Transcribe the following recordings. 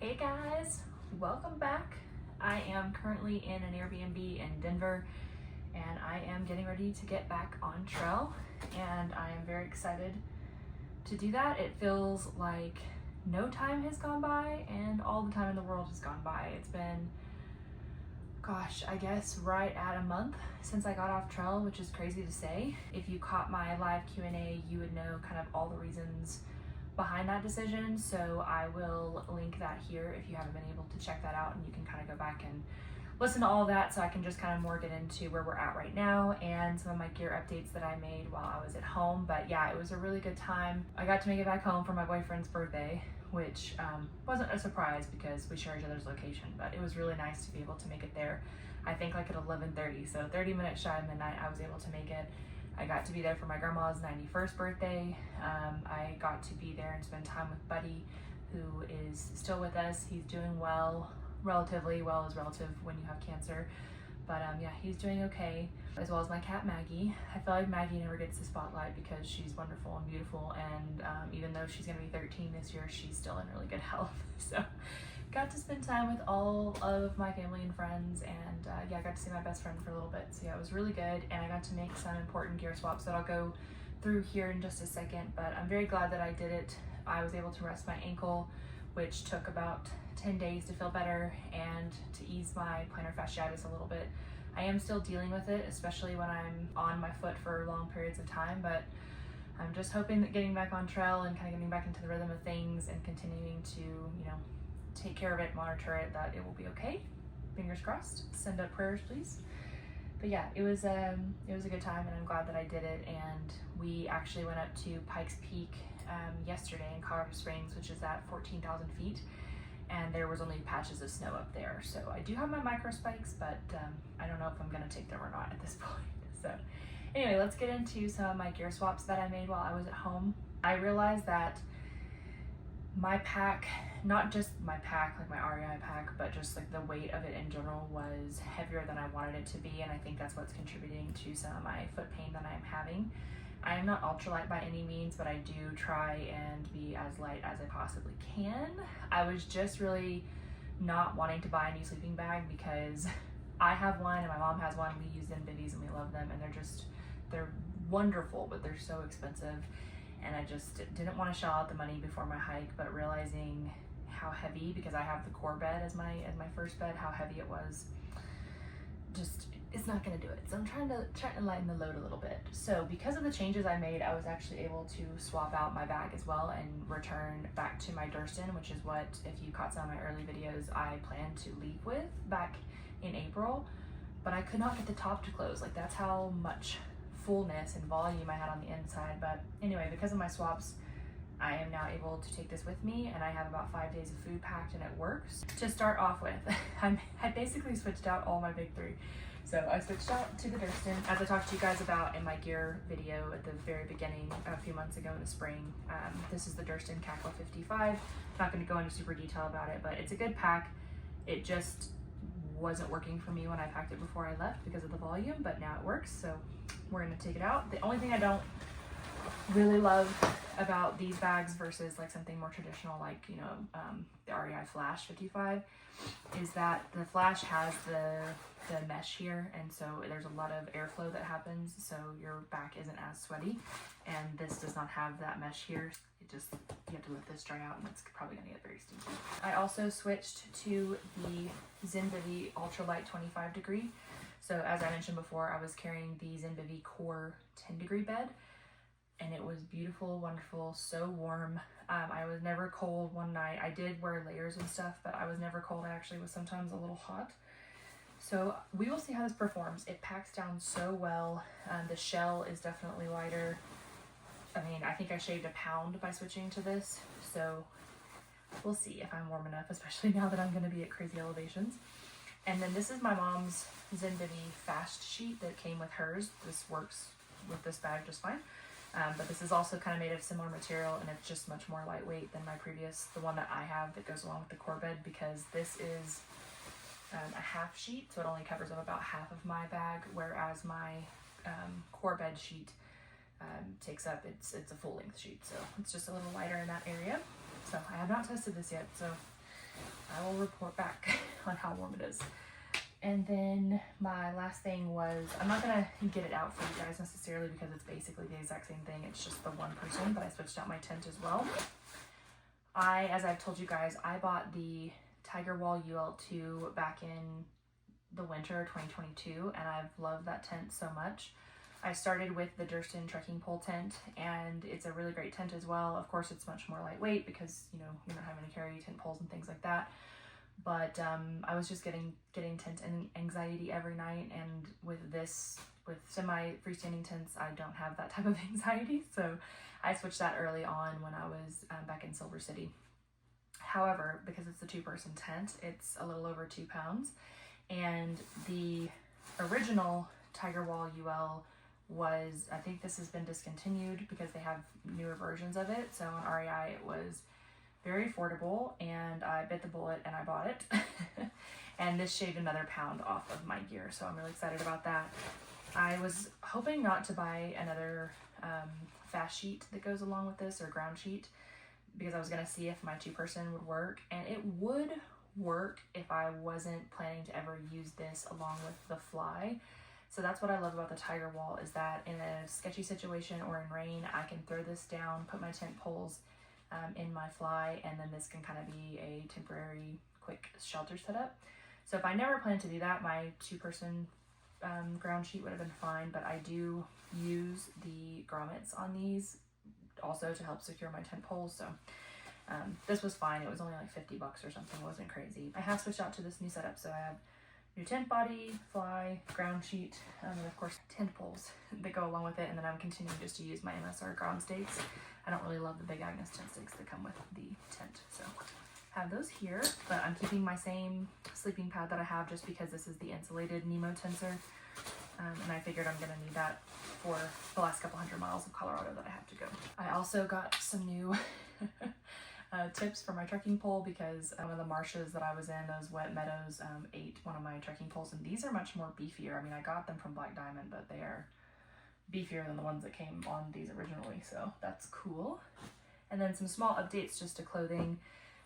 Hey guys, welcome back. I am currently in an Airbnb in Denver and I am getting ready to get back on trail, and I am very excited to do that. It feels like no time has gone by and all the time in the world has gone by. It's been, gosh, I guess right at a month since I got off trail, which is crazy to say. If you caught my live Q&A, you would know kind of all the reasons behind that decision, so I will link that here if you haven't been able to check that out, and you can kind of go back and listen to all of that, so I can just kind of more get into where we're at right now and some of my gear updates that I made while I was at home. But yeah, it was a really good time. I got to make it back home for my boyfriend's birthday, which wasn't a surprise because we share each other's location, but it was really nice to be able to make it there. I think like at 11:30, so 30 minutes shy of midnight, I was able to make it. I got to be there for my grandma's 91st birthday. I got to be there and spend time with Buddy, who is still with us. He's doing well, relatively well is relative when you have cancer. But yeah, he's doing okay, as well as my cat Maggie. I feel like Maggie never gets the spotlight because she's wonderful and beautiful, and even though she's gonna be 13 this year, she's still in really good health. So got to spend time with all of my family and friends, and yeah, I got to see my best friend for a little bit. So yeah, it was really good, and I got to make some important gear swaps that I'll go through here in just a second, but I'm very glad that I did it. I was able to rest my ankle, which took about 10 days to feel better and to ease my plantar fasciitis a little bit. I am still dealing with it, especially when I'm on my foot for long periods of time, but I'm just hoping that getting back on trail and kind of getting back into the rhythm of things and continuing to, you know, take care of it, monitor it, that it will be okay. Fingers crossed. Send up prayers, please. But yeah, it was a good time, and I'm glad that I did it. And we actually went up to Pikes Peak yesterday in Colorado Springs, which is at 14,000 feet. And there was only patches of snow up there. So I do have my micro spikes, but I don't know if I'm gonna take them or not at this point. So anyway, let's get into some of my gear swaps that I made while I was at home. I realized that my pack, not just my pack, like my REI pack, but just like the weight of it in general was heavier than I wanted it to be, and I think that's what's contributing to some of my foot pain that I'm having. I am not ultralight by any means, but I do try and be as light as I possibly can. I was just really not wanting to buy a new sleeping bag because I have one and my mom has one. We use Zenbivvies and we love them, and they're wonderful, but they're so expensive. And I just didn't want to shell out the money before my hike, but realizing how heavy, because I have the core bed as my first bed, how heavy it was, just, it's not going to do it. So I'm trying to lighten the load a little bit. So because of the changes I made, I was actually able to swap out my bag as well and return back to my Durston, which is what, if you caught some of my early videos, I planned to leave with back in April, but I could not get the top to close. Like, that's how much fullness and volume I had on the inside. But anyway, because of my swaps, I am now able to take this with me, and I have about 5 days of food packed, and it works. To start off with, I basically switched out all my big three. So I switched out to the Durston, as I talked to you guys about in my gear video at the very beginning a few months ago in the spring. This is the Durston Kakwa 55. I'm not going to go into super detail about it, but it's a good pack. It just wasn't working for me when I packed it before I left because of the volume, but now it works, so we're gonna take it out. The only thing I don't really love about these bags versus like something more traditional, like, you know, the REI Flash 55, is that the Flash has the mesh here, and so there's a lot of airflow that happens, so your back isn't as sweaty, and this does not have that mesh here. It just, you have to let this dry out, and it's probably gonna get very stinky. I also switched to the Zenbivvy Ultralight 25 degree. So as I mentioned before, I was carrying the Zenbivvy Core 10 degree bed, and it was beautiful, wonderful, so warm. I was never cold one night. I did wear layers and stuff, but I was never cold. I actually was sometimes a little hot. So we will see how this performs. It packs down so well. The shell is definitely lighter. I mean, I think I shaved a pound by switching to this, so we'll see if I'm warm enough, especially now that I'm gonna be at crazy elevations. And then this is my mom's Zenbivvy Fast sheet that came with hers. This works with this bag just fine. But this is also kind of made of similar material, and it's just much more lightweight than my previous, the one that I have that goes along with the core bed, because this is a half sheet, so it only covers up about half of my bag, whereas my core bed sheet takes up, it's a full length sheet, so it's just a little lighter in that area. So I have not tested this yet, so I will report back on how warm it is. And then my last thing was, I'm not gonna get it out for you guys necessarily because it's basically the exact same thing. It's just the one person, but I switched out my tent as well. As I've told you guys, I bought the Tiger Wall UL2 back in the winter 2022, and I've loved that tent so much. I started with the Durston trekking pole tent, and it's a really great tent as well. Of course, it's much more lightweight because, you know, you're not having to carry tent poles and things like that. But I was just getting tent anxiety every night, and with semi freestanding tents, I don't have that type of anxiety. So I switched that early on when I was back in Silver City. However, because it's a 2-person tent, it's a little over 2 pounds, and the original Tiger Wall UL was, I think this has been discontinued because they have newer versions of it. So on REI it was very affordable, and I bit the bullet and I bought it. And this shaved another pound off of my gear, so I'm really excited about that. I was hoping not to buy another fast sheet that goes along with this, or ground sheet, because I was gonna see if my 2-person would work, and it would work if I wasn't planning to ever use this along with the fly. So that's what I love about the Tiger Wall, is that in a sketchy situation or in rain, I can throw this down, put my tent poles in my fly, and then this can kind of be a temporary quick shelter setup. So if I never planned to do that, my 2-person ground sheet would have been fine, but I do use the grommets on these also to help secure my tent poles. So this was fine. It was only like $50 or something. It wasn't crazy. I have switched out to this new setup, so I have new tent body, fly, ground sheet, and of course tent poles that go along with it. And then I'm continuing just to use my MSR ground stakes. I don't really love the Big Agnes tent stakes that come with the tent, so have those here. But I'm keeping my same sleeping pad that I have just because this is the insulated Nemo tensor, and I figured I'm gonna need that for the last couple 100 miles of Colorado that I have to go. I also got some new tips for my trekking pole because one of the marshes that I was in, those wet meadows, ate one of my trekking poles, and these are much more beefier. I mean, I got them from Black Diamond, but they are beefier than the ones that came on these originally, so that's cool. And then some small updates just to clothing.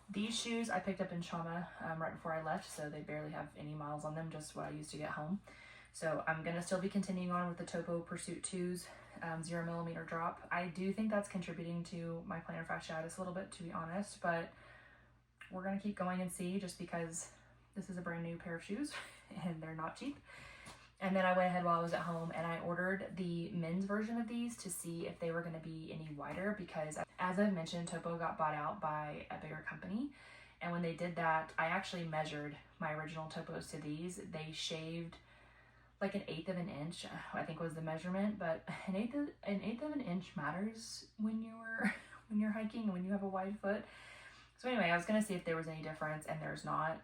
These shoes I picked up in Chama right before I left, so they barely have any miles on them, just what I used to get home. So I'm gonna still be continuing on with the Topo Pursuit 2s, 0mm drop. I do think that's contributing to my plantar fasciitis a little bit, to be honest, but we're gonna keep going and see, just because this is a brand new pair of shoes and they're not cheap. And then I went ahead while I was at home and I ordered the men's version of these to see if they were going to be any wider, because as I've mentioned, Topo got bought out by a bigger company. And when they did that, I actually measured my original Topos to these. They shaved like 1/8 of an inch, I think was the measurement, but an eighth of an inch matters when you're hiking and when you have a wide foot. So anyway, I was going to see if there was any difference, and there's not.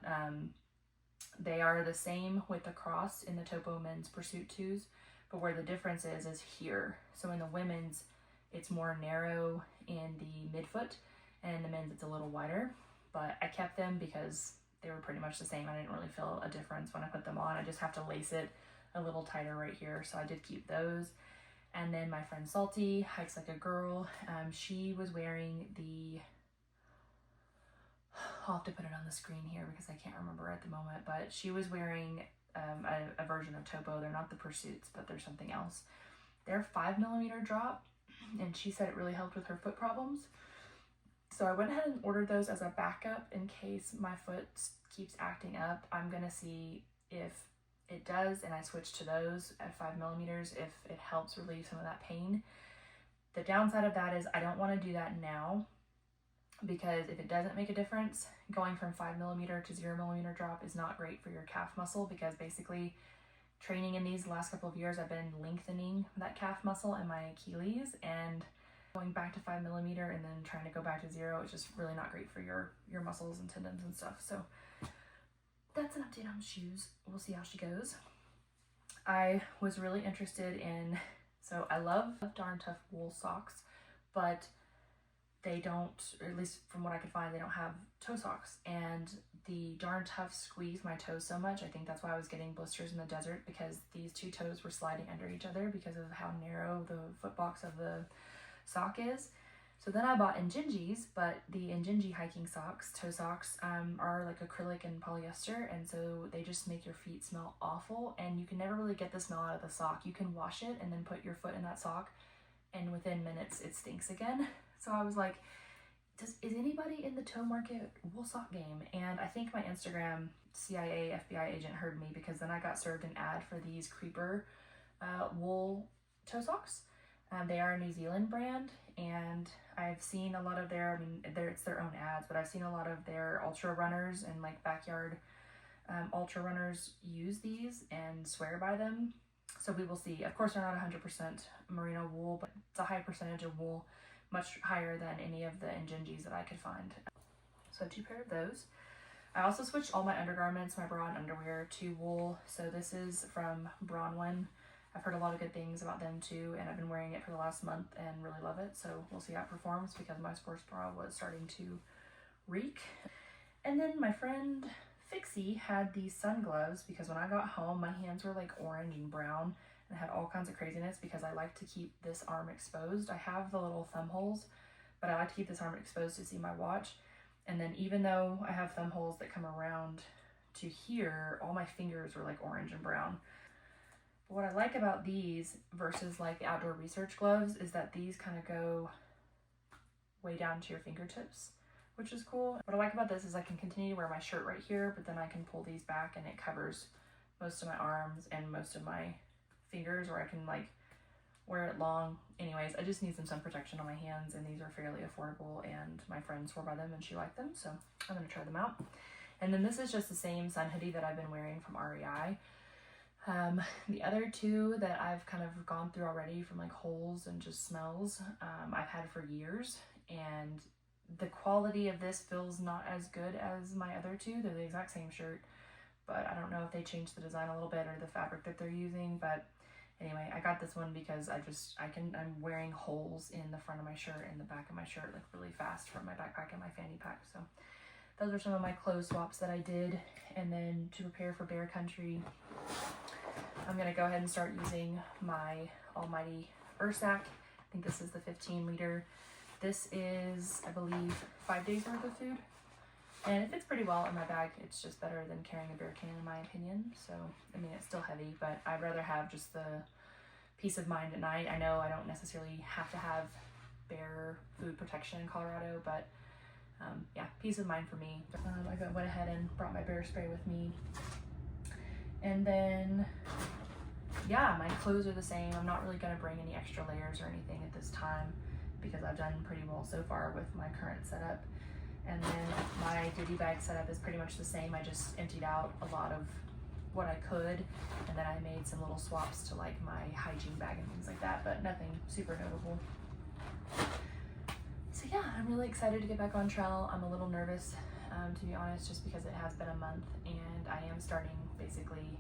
They are the same with the cross in the Topo Men's Pursuit 2s, but where the difference is here. So in the women's, it's more narrow in the midfoot, and in the men's, it's a little wider. But I kept them because they were pretty much the same. I didn't really feel a difference when I put them on. I just have to lace it a little tighter right here, so I did keep those. And then my friend Salty hikes like a girl. She was wearing the, I'll have to put it on the screen here because I can't remember at the moment, but she was wearing a version of Topo. They're not the Pursuits, but they're something else. They're 5mm drop, and she said it really helped with her foot problems. So I went ahead and ordered those as a backup in case my foot keeps acting up. I'm gonna see if it does, and I switch to those at 5mm if it helps relieve some of that pain. The downside of that is I don't want to do that now, because if it doesn't make a difference, going from 5mm to 0mm drop is not great for your calf muscle, because basically training in these last couple of years, I've been lengthening that calf muscle and my Achilles, and going back to 5mm and then trying to go back to 0, it's just really not great for your muscles and tendons and stuff. So that's an update on shoes. We'll see how she goes. I was really interested in, so I love Darn Tough wool socks, but they don't, or at least from what I could find, they don't have toe socks. And the Darn Tough squeezed my toes so much, I think that's why I was getting blisters in the desert, because these two toes were sliding under each other because of how narrow the foot box of the sock is. So then I bought Injinjis, but the Injinji hiking socks, toe socks, are like acrylic and polyester, and so they just make your feet smell awful, and you can never really get the smell out of the sock. You can wash it and then put your foot in that sock, and within minutes it stinks again. So I was like, is anybody in the toe market wool sock game? And I think my Instagram CIA FBI agent heard me, because then I got served an ad for these Creeper wool toe socks. They are a New Zealand brand, and I've seen a lot of their, I mean, it's their own ads, but I've seen a lot of their ultra runners and like backyard ultra runners use these and swear by them. So we will see. Of course, they're not 100% merino wool, but it's a high percentage of wool, much higher than any of the Injinjis that I could find. So 2 pair of those. I also switched all my undergarments, my bra and underwear, to wool. So this is from Bronwyn. I've heard a lot of good things about them too, and I've been wearing it for the last month and really love it. So we'll see how it performs, because my sports bra was starting to reek. And then my friend Fixie had these sun gloves, because when I got home, my hands were like orange and brown, and I had all kinds of craziness because I like to keep this arm exposed. I have the little thumb holes, but I like to keep this arm exposed to see my watch. And then even though I have thumb holes that come around to here, all my fingers were like orange and brown. But what I like about these versus like the outdoor research gloves is that these kind of go way down to your fingertips, which is cool. What I like about this is I can continue to wear my shirt right here, but then I can pull these back and it covers most of my arms and most of my fingers, or I can like wear it long. Anyways, I just need some sun protection on my hands, and these are fairly affordable, and my friend swore by them and she liked them, so I'm gonna try them out. And then this is just the same sun hoodie that I've been wearing from REI. The other 2 that I've kind of gone through already from like holes and just smells, I've had for years, and the quality of this feels not as good as my other 2. They're the exact same shirt, but I don't know if they changed the design a little bit or the fabric that they're using. But anyway, I got this one because I'm wearing holes in the front of my shirt and the back of my shirt like really fast from my backpack and my fanny pack. So those are some of my clothes swaps that I did. And then to prepare for bear country, I'm gonna go ahead and start using my almighty Ursack. I think this is the 15 liter. This is, I believe, 5 days worth of food, and it fits pretty well in my bag. It's just better than carrying a bear can, in my opinion. So, I mean, it's still heavy, but I'd rather have just the peace of mind at night. I know I don't necessarily have to have bear food protection in Colorado, but yeah, peace of mind for me. I went ahead and brought my bear spray with me. And then, yeah, my clothes are the same. I'm not really gonna bring any extra layers or anything at this time, because I've done pretty well so far with my current setup. And then my duty bag setup is pretty much the same. I just emptied out a lot of what I could, and then I made some little swaps to like my hygiene bag and things like that, but nothing super notable. So yeah, I'm really excited to get back on trail. I'm a little nervous, to be honest, just because it has been a month, and I am starting basically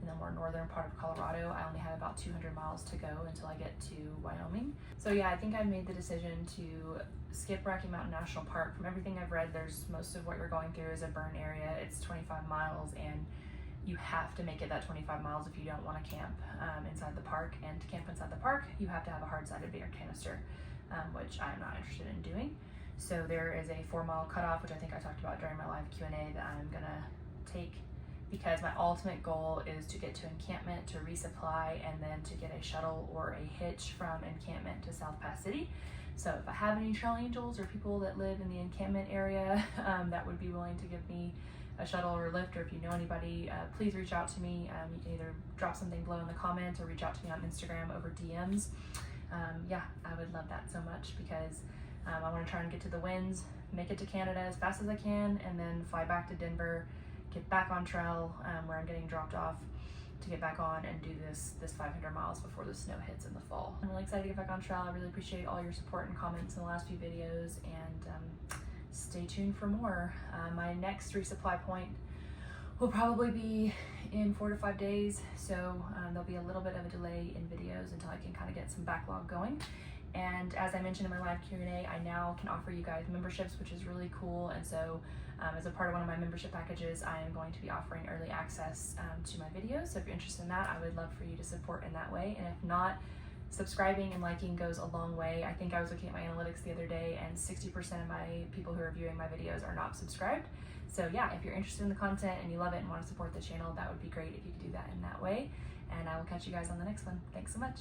in the more northern part of Colorado. I only have about 200 miles to go until I get to Wyoming. So yeah, I think I've made the decision to skip Rocky Mountain National Park. From everything I've read, there's most of what you're going through is a burn area. It's 25 miles, and you have to make it that 25 miles if you don't want to camp inside the park. And to camp inside the park, you have to have a hard-sided beer canister, which I'm not interested in doing. So there is a 4-mile cutoff, which I think I talked about during my live Q&A, that I'm gonna take, because my ultimate goal is to get to encampment, to resupply, and then to get a shuttle or a hitch from encampment to South Pass City. So if I have any trail angels or people that live in the encampment area that would be willing to give me a shuttle or a lift, or if you know anybody, please reach out to me. You can either drop something below in the comments or reach out to me on Instagram over DMs. Yeah, I would love that so much, because I want to try and get to the winds, make it to Canada as fast as I can, and then fly back to Denver, get back on trail where I'm getting dropped off, to get back on and do this 500 miles before the snow hits in the fall. I'm really excited to get back on trail. I really appreciate all your support and comments in the last few videos, and stay tuned for more. My next resupply point will probably be in 4 to 5 days, so there'll be a little bit of a delay in videos until I can kind of get some backlog going. And as I mentioned in my live Q&A, I now can offer you guys memberships, which is really cool. And so as a part of one of my membership packages, I am going to be offering early access to my videos. So if you're interested in that, I would love for you to support in that way. And if not, subscribing and liking goes a long way. I think I was looking at my analytics the other day, and 60% of my people who are viewing my videos are not subscribed. So yeah, if you're interested in the content and you love it and want to support the channel, that would be great if you could do that in that way. And I will catch you guys on the next one. Thanks so much.